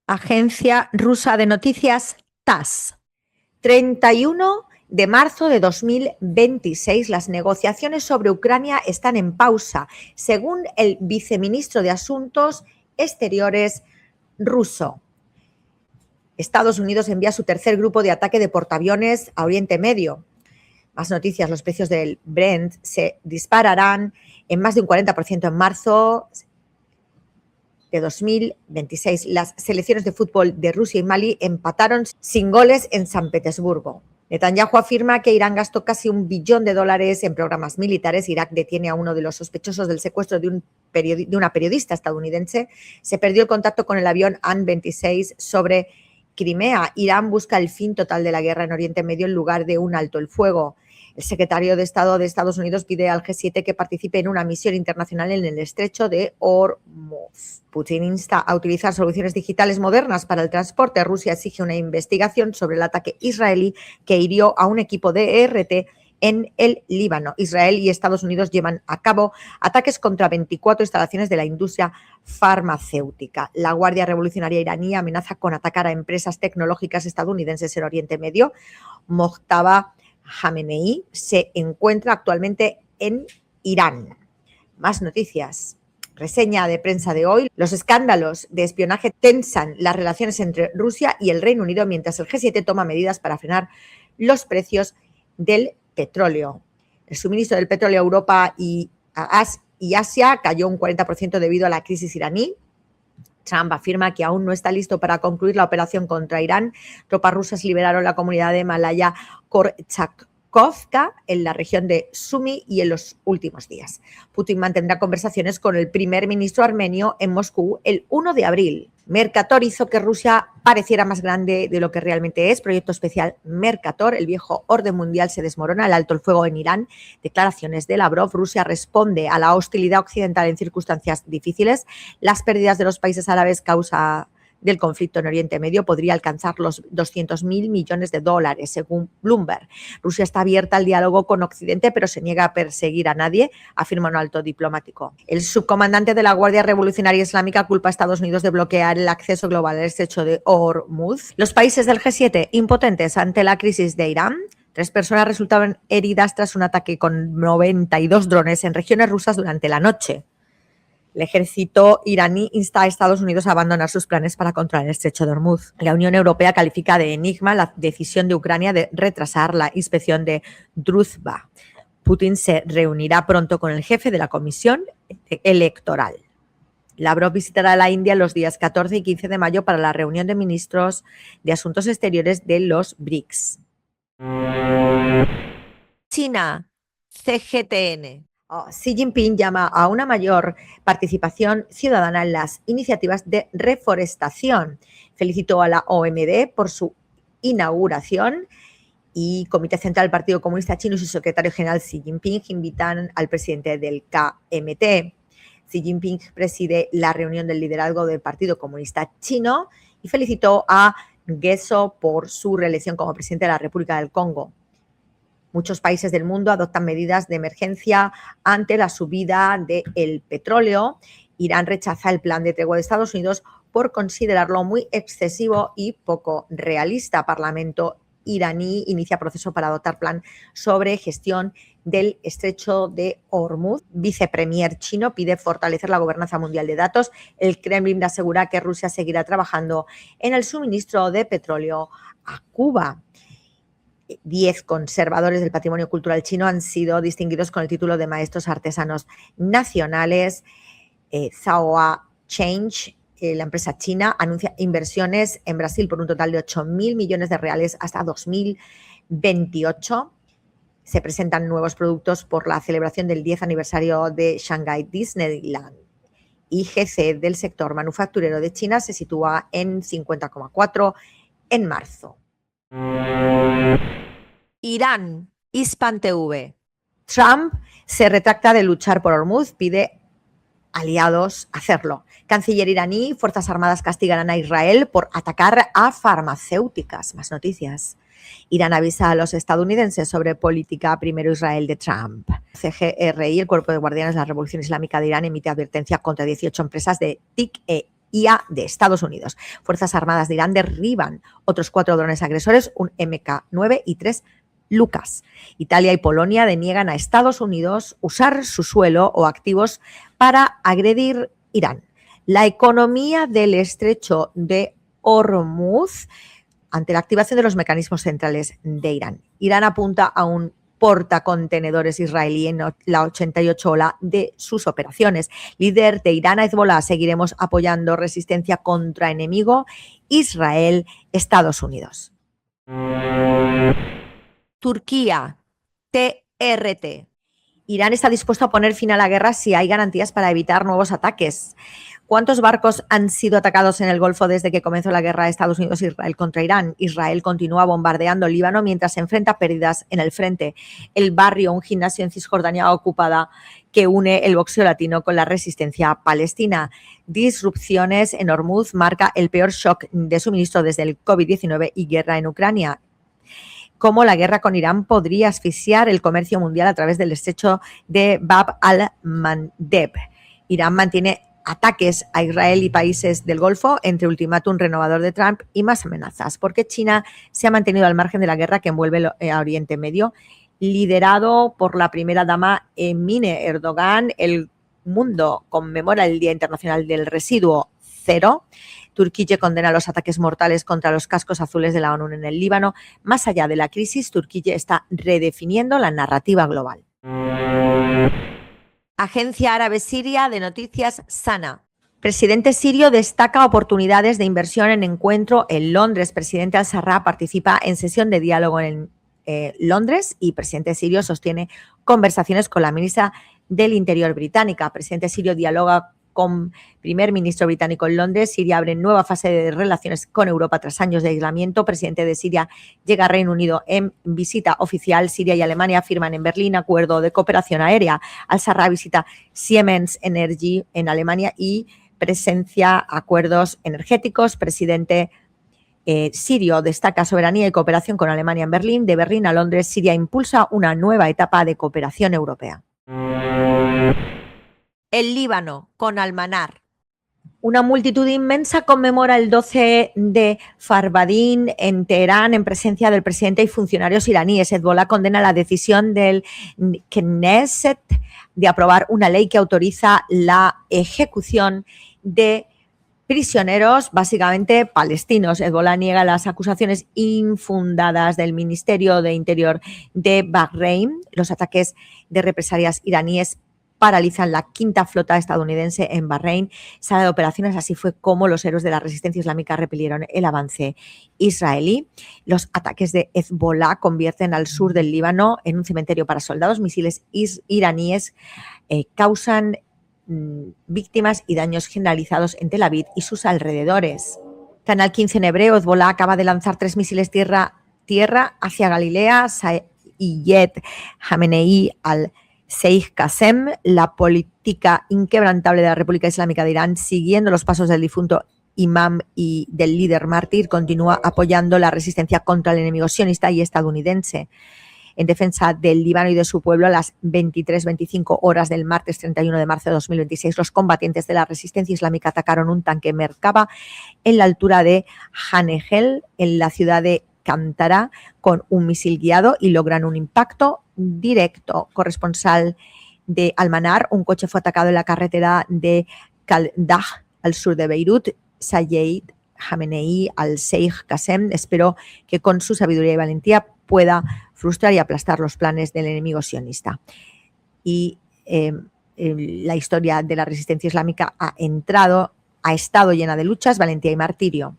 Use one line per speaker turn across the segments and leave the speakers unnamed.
Agencia rusa de noticias TASS. 31 de marzo de 2026, las negociaciones sobre Ucrania están en pausa, según el viceministro de Asuntos Exteriores ruso. Estados Unidos envía su tercer grupo de ataque de portaaviones a Oriente Medio. Más noticias, los precios del Brent se dispararán en más de un 40% en marzo de 2026. Las selecciones de fútbol de Rusia y Mali empataron sin goles en San Petersburgo. Netanyahu afirma que Irán gastó casi $1 billón en programas militares. Irak detiene a uno de los sospechosos del secuestro de una periodista estadounidense. Se perdió el contacto con el avión An-26 sobre Crimea. Irán busca el fin total de la guerra en Oriente Medio en lugar de un alto el fuego. El secretario de Estado de Estados Unidos pide al G7 que participe en una misión internacional en el estrecho de Hormuz. Putin insta a utilizar soluciones digitales modernas para el transporte. Rusia exige una investigación sobre el ataque israelí que hirió a un equipo de ERT en el Líbano. Israel y Estados Unidos llevan a cabo ataques contra 24 instalaciones de la industria farmacéutica. La Guardia Revolucionaria iraní amenaza con atacar a empresas tecnológicas estadounidenses en Oriente Medio. Mojtaba Khamenei se encuentra actualmente en Irán. Más noticias. Reseña de prensa de hoy. Los escándalos de espionaje tensan las relaciones entre Rusia y el Reino Unido mientras el G7 toma medidas para frenar los precios del petróleo. El suministro del petróleo a Europa y Asia cayó un 40% debido a la crisis iraní. Trump afirma que aún no está listo para concluir la operación contra Irán. Tropas rusas liberaron la comunidad de Malaya Korchakovka en la región de Sumy y en los últimos días. Putin mantendrá conversaciones con el primer ministro armenio en Moscú el 1 de abril. Mercator hizo que Rusia pareciera más grande de lo que realmente es. Proyecto especial Mercator. El viejo orden mundial se desmorona. El alto el fuego en Irán. Declaraciones de Lavrov. Rusia responde a la hostilidad occidental en circunstancias difíciles. Las pérdidas de los países árabes causa del conflicto en Oriente Medio podría alcanzar los $200.000 millones, según Bloomberg. Rusia está abierta al diálogo con Occidente, pero se niega a perseguir a nadie, afirma un alto diplomático. El subcomandante de la Guardia Revolucionaria Islámica culpa a Estados Unidos de bloquear el acceso global al estrecho de Hormuz. Los países del G7 impotentes ante la crisis de Irán. 3 personas resultaron heridas tras un ataque con 92 drones en regiones rusas durante la noche. El ejército iraní insta a Estados Unidos a abandonar sus planes para controlar el estrecho de Hormuz. La Unión Europea califica de enigma la decisión de Ucrania de retrasar la inspección de Druzhba. Putin se reunirá pronto con el jefe de la Comisión Electoral. Lavrov visitará la India los días 14 y 15 de mayo para la reunión de ministros de Asuntos Exteriores de los BRICS. China, CGTN. Xi Jinping llama a una mayor participación ciudadana en las iniciativas de reforestación. Felicitó a la OMD por su inauguración y Comité Central del Partido Comunista Chino y su secretario general Xi Jinping invitan al presidente del KMT. Xi Jinping preside la reunión del liderazgo del Partido Comunista Chino y felicitó a Nguesso por su reelección como presidente de la República del Congo. Muchos países del mundo adoptan medidas de emergencia ante la subida del petróleo. Irán rechaza el plan de tregua de Estados Unidos por considerarlo muy excesivo y poco realista. Parlamento iraní inicia proceso para adoptar plan sobre gestión del estrecho de Hormuz. Vicepremier chino pide fortalecer la gobernanza mundial de datos. El Kremlin asegura que Rusia seguirá trabajando en el suministro de petróleo a Cuba. 10 conservadores del patrimonio cultural chino han sido distinguidos con el título de maestros artesanos nacionales. Zhao Change, la empresa china, anuncia inversiones en Brasil por un total de 8.000 millones de reales hasta 2028. Se presentan nuevos productos por la celebración del 10 aniversario de Shanghai Disneyland. IGC del sector manufacturero de China se sitúa en 50,4 en marzo. Irán, Hispan TV. Trump se retracta de luchar por Hormuz, pide aliados hacerlo. Canciller iraní, Fuerzas Armadas castigarán a Israel por atacar a farmacéuticas. Más noticias. Irán avisa a los estadounidenses sobre política primero Israel de Trump. CGRI, el Cuerpo de Guardianes de la Revolución Islámica de Irán, emite advertencia contra 18 empresas de TIC e IA de Estados Unidos. Fuerzas Armadas de Irán derriban otros 4 drones agresores, un MK9 y 3 Lucas. Italia y Polonia deniegan a Estados Unidos usar su suelo o activos para agredir Irán. La economía del estrecho de Hormuz ante la activación de los mecanismos centrales de Irán. Irán apunta a un portacontenedores israelí en la 88 ola de sus operaciones. Líder de Irán, Hezbollah, seguiremos apoyando resistencia contra enemigo Israel, Estados Unidos. Turquía, TRT. Irán está dispuesto a poner fin a la guerra si hay garantías para evitar nuevos ataques. ¿Cuántos barcos han sido atacados en el Golfo desde que comenzó la guerra de Estados Unidos e Israel contra Irán? Israel continúa bombardeando Líbano mientras se enfrenta a pérdidas en el frente. El barrio, un gimnasio en Cisjordania ocupada que une el boxeo latino con la resistencia palestina. Disrupciones en Hormuz marca el peor shock de suministro desde el COVID-19 y guerra en Ucrania. Cómo la guerra con Irán podría asfixiar el comercio mundial a través del estrecho de Bab al-Mandeb. Irán mantiene ataques a Israel y países del Golfo entre ultimátum renovador de Trump y más amenazas, porque China se ha mantenido al margen de la guerra que envuelve a Oriente Medio. Liderado por la primera dama Emine Erdogan, el mundo conmemora el Día Internacional del Residuo Cero. Turquía condena los ataques mortales contra los cascos azules de la ONU en el Líbano. Más allá de la crisis, Turquía está redefiniendo la narrativa global. Agencia Árabe Siria de Noticias Sana. Presidente sirio destaca oportunidades de inversión en encuentro en Londres. Presidente al-Sarraj participa en sesión de diálogo en Londres y presidente sirio sostiene conversaciones con la ministra del Interior británica. Presidente sirio dialoga con primer ministro británico en Londres. Siria abre nueva fase de relaciones con Europa tras años de aislamiento. Presidente de Siria llega a Reino Unido en visita oficial. Siria y Alemania firman en Berlín acuerdo de cooperación aérea. Al-Sarraj visita Siemens Energy en Alemania y presencia acuerdos energéticos. Presidente sirio destaca soberanía y cooperación con Alemania en Berlín. De Berlín a Londres, Siria impulsa una nueva etapa de cooperación europea. El Líbano, con Almanar. Una multitud inmensa conmemora el 12 de Farbadín en Teherán en presencia del presidente y funcionarios iraníes. Hezbollah condena la decisión del Knesset de aprobar una ley que autoriza la ejecución de prisioneros, básicamente palestinos. Hezbollah niega las acusaciones infundadas del Ministerio de Interior de Bahrein. Los ataques de represalias iraníes paralizan la quinta flota estadounidense en Bahrein. Sala de operaciones, así fue como los héroes de la resistencia islámica repelieron el avance israelí. Los ataques de Hezbollah convierten al sur del Líbano en un cementerio para soldados. Misiles iraníes causan víctimas y daños generalizados en Tel Aviv y sus alrededores. Canal 15 en hebreo. Hezbollah acaba de lanzar 3 misiles tierra hacia Galilea. Sayed Hamenei al-Sheikh Qasem, la política inquebrantable de la República Islámica de Irán, siguiendo los pasos del difunto imam y del líder mártir, continúa apoyando la resistencia contra el enemigo sionista y estadounidense. En defensa del Líbano y de su pueblo, a las 23:25 horas del martes 31 de marzo de 2026, los combatientes de la resistencia islámica atacaron un tanque Merkava en la altura de Hanegel, en la ciudad de Kantara, con un misil guiado y logran un impacto directo. Corresponsal de Almanar, un coche fue atacado en la carretera de Kaldah, al sur de Beirut. Sayed Hamenei al-Sheikh Qasem esperó que con su sabiduría y valentía pueda frustrar y aplastar los planes del enemigo sionista. Y la historia de la resistencia islámica ha estado llena de luchas, valentía y martirio.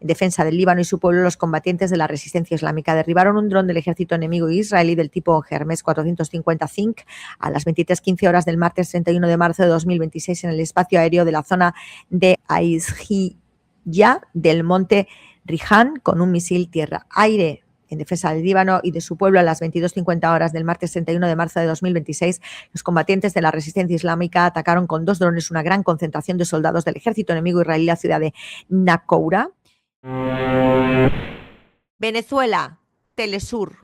En defensa del Líbano y su pueblo, los combatientes de la resistencia islámica derribaron un dron del ejército enemigo israelí del tipo Hermes 450 Zinc a las 23:15 horas del martes 31 de marzo de 2026 en el espacio aéreo de la zona de Aizhiyah del monte Rihan con un misil tierra-aire. En defensa del Líbano y de su pueblo, a las 22:50 horas del martes 31 de marzo de 2026, los combatientes de la resistencia islámica atacaron con 2 drones una gran concentración de soldados del ejército enemigo israelí en la ciudad de Nakoura. Venezuela, Telesur.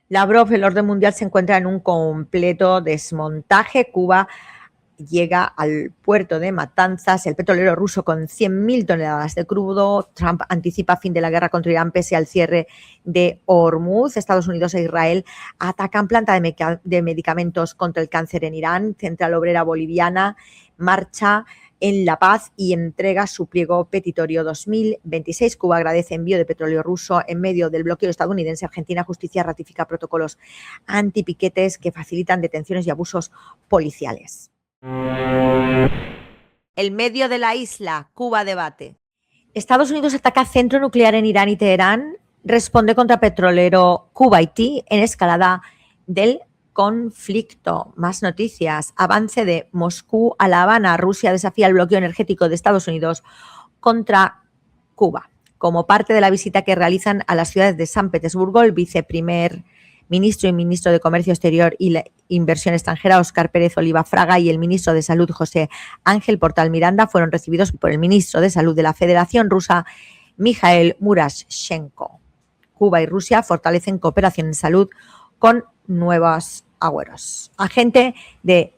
Lavrov, el orden mundial se encuentra en un completo desmontaje. Cuba llega al puerto de Matanzas, el petrolero ruso con 100.000 toneladas de crudo. Trump anticipa fin de la guerra contra Irán pese al cierre de Hormuz. Estados Unidos e Israel atacan planta de medicamentos contra el cáncer en Irán. Central Obrera Boliviana marcha en La Paz y entrega su pliego petitorio 2026. Cuba agradece envío de petróleo ruso en medio del bloqueo estadounidense. Argentina Justicia ratifica protocolos antipiquetes que facilitan detenciones y abusos policiales. El medio de la isla, Cuba debate. Estados Unidos ataca centro nuclear en Irán y Teherán. Responde contra petrolero Kuwaití en escalada del conflicto. Más noticias. Avance de Moscú a La Habana. Rusia desafía el bloqueo energético de Estados Unidos contra Cuba. Como parte de la visita que realizan a las ciudades de San Petersburgo, el viceprimer ministro y ministro de Comercio Exterior y la Inversión Extranjera, Óscar Pérez Oliva Fraga, y el ministro de Salud, José Ángel Portal Miranda, fueron recibidos por el ministro de Salud de la Federación Rusa, Mikhail Murashchenko. Cuba y Rusia fortalecen cooperación en salud con nuevos agüeros. Agente de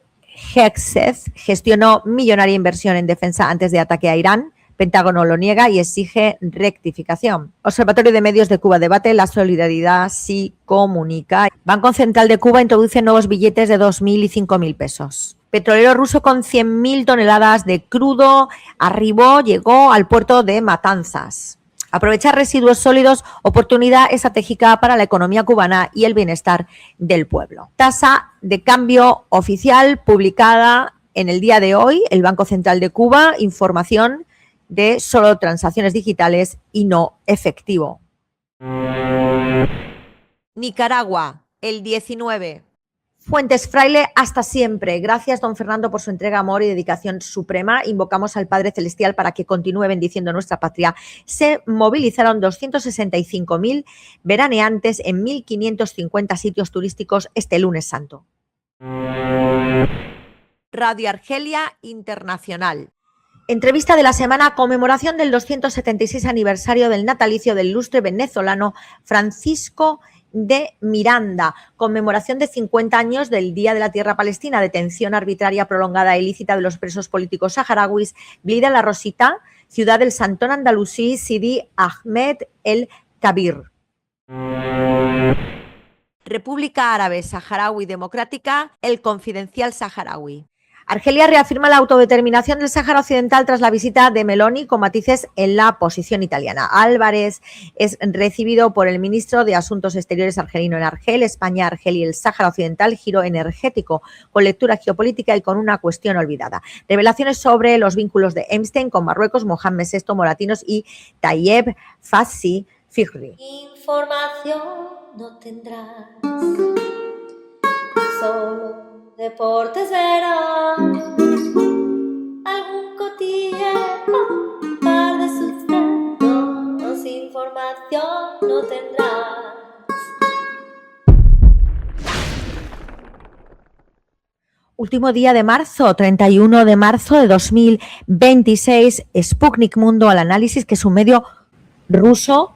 Hexeth gestionó millonaria inversión en defensa antes de ataque a Irán. Pentágono lo niega y exige rectificación. Observatorio de Medios de Cuba debate: la solidaridad sí comunica. Banco Central de Cuba introduce nuevos billetes de 2.000 y 5.000 pesos. Petrolero ruso con 100.000 toneladas de crudo llegó al puerto de Matanzas. Aprovechar residuos sólidos, oportunidad estratégica para la economía cubana y el bienestar del pueblo. Tasa de cambio oficial publicada en el día de hoy, el Banco Central de Cuba, información de solo transacciones digitales y no efectivo. Nicaragua, el 19. Fuentes Fraile, hasta siempre. Gracias, don Fernando, por su entrega, amor y dedicación suprema. Invocamos al Padre Celestial para que continúe bendiciendo nuestra patria. Se movilizaron 265.000 veraneantes en 1.550 sitios turísticos este lunes santo. Radio Argelia Internacional. Entrevista de la semana: conmemoración del 276 aniversario del natalicio del ilustre venezolano Francisco de Miranda, conmemoración de 50 años del Día de la Tierra Palestina, detención arbitraria prolongada e ilícita de los presos políticos saharauis, Blida La Rosita, ciudad del Santón andalusí Sidi Ahmed el Kabir. República Árabe Saharaui Democrática, el Confidencial Saharaui. Argelia reafirma la autodeterminación del Sáhara Occidental tras la visita de Meloni, con matices en la posición italiana. Álvarez es recibido por el ministro de Asuntos Exteriores argelino en Argel. España, Argelia y el Sáhara Occidental, giro energético, con lectura geopolítica y con una cuestión olvidada. Revelaciones sobre los vínculos de Einstein con Marruecos, Mohamed VI, Moratinos y Tayeb Fassi Fikri.
Información no tendrás, solo deportes verás, algún cotilleo, un par de sustratos, información no tendrás.
Último día de marzo, 31 de marzo de 2026, Sputnik Mundo al análisis, que es un medio ruso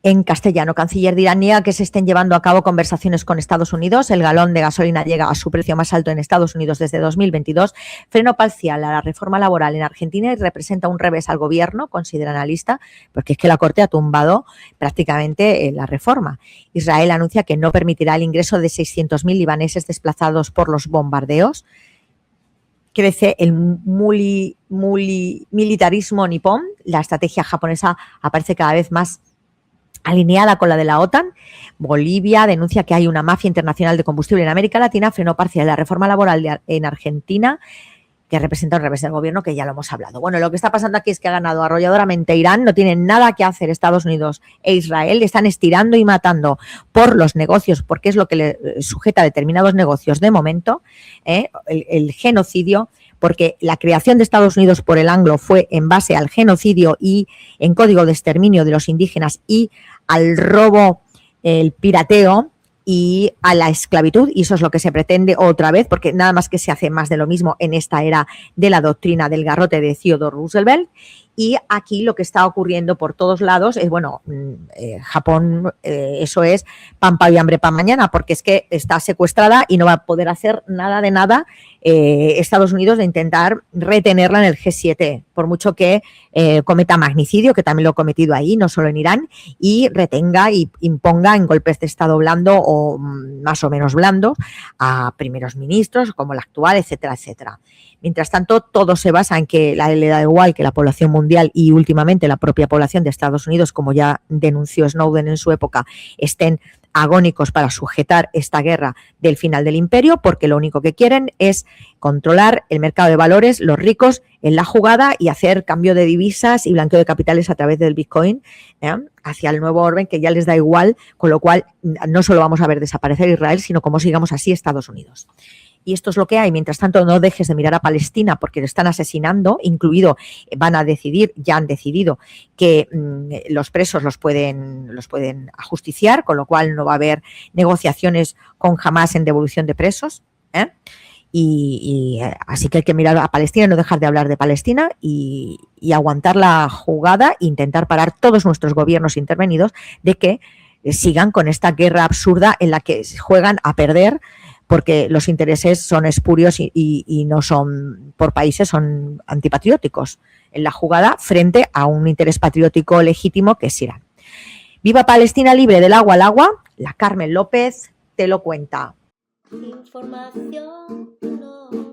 en castellano. Canciller de Irán niega que se estén llevando a cabo conversaciones con Estados Unidos. El galón de gasolina llega a su precio más alto en Estados Unidos desde 2022. Freno parcial a la reforma laboral en Argentina y representa un revés al gobierno, considera analista, porque es que la Corte ha tumbado prácticamente la reforma. Israel anuncia que no permitirá el ingreso de 600.000 libaneses desplazados por los bombardeos. Crece el militarismo nipón. La estrategia japonesa aparece cada vez más alineada con la de la OTAN. Bolivia denuncia que hay una mafia internacional de combustible en América Latina. Freno parcial de la reforma laboral en Argentina, que representa un revés del gobierno, que ya lo hemos hablado. Bueno, lo que está pasando aquí es que ha ganado arrolladoramente Irán. No tienen nada que hacer Estados Unidos e Israel. Están estirando y matando por los negocios, porque es lo que le sujeta a determinados negocios de momento, el genocidio, porque la creación de Estados Unidos por el anglo fue en base al genocidio y en código de exterminio de los indígenas y al robo, el pirateo y a la esclavitud, y eso es lo que se pretende otra vez, porque nada más que se hace más de lo mismo en esta era de la doctrina del garrote de Theodore Roosevelt. Y aquí lo que está ocurriendo por todos lados es, bueno, Japón, eso es pan para hoy, hambre para mañana, porque es que está secuestrada y no va a poder hacer nada de nada Estados Unidos de intentar retenerla en el G7, por mucho que cometa magnicidio, que también lo ha cometido ahí, no solo en Irán, y retenga y imponga en golpes de Estado blando o más o menos blandos a primeros ministros, como el actual, etcétera, etcétera. Mientras tanto, todo se basa en que le da igual que la población mundial y últimamente la propia población de Estados Unidos, como ya denunció Snowden en su época, estén agónicos para sujetar esta guerra del final del imperio, porque lo único que quieren es controlar el mercado de valores, los ricos en la jugada y hacer cambio de divisas y blanqueo de capitales a través del Bitcoin hacia el nuevo orden, que ya les da igual, con lo cual no solo vamos a ver desaparecer Israel, sino como sigamos así Estados Unidos. Y esto es lo que hay. Mientras tanto, no dejes de mirar a Palestina porque le están asesinando, incluido, ya han decidido que los presos los pueden ajusticiar, con lo cual no va a haber negociaciones con Hamás en devolución de presos. Así que hay que mirar a Palestina, no dejar de hablar de Palestina y aguantar la jugada e intentar parar todos nuestros gobiernos intervenidos de que sigan con esta guerra absurda en la que juegan a perder, porque los intereses son espurios y no son por países, son antipatrióticos en la jugada frente a un interés patriótico legítimo que es Irán. Viva Palestina libre del agua al agua. La Carmen López te lo cuenta.
Información no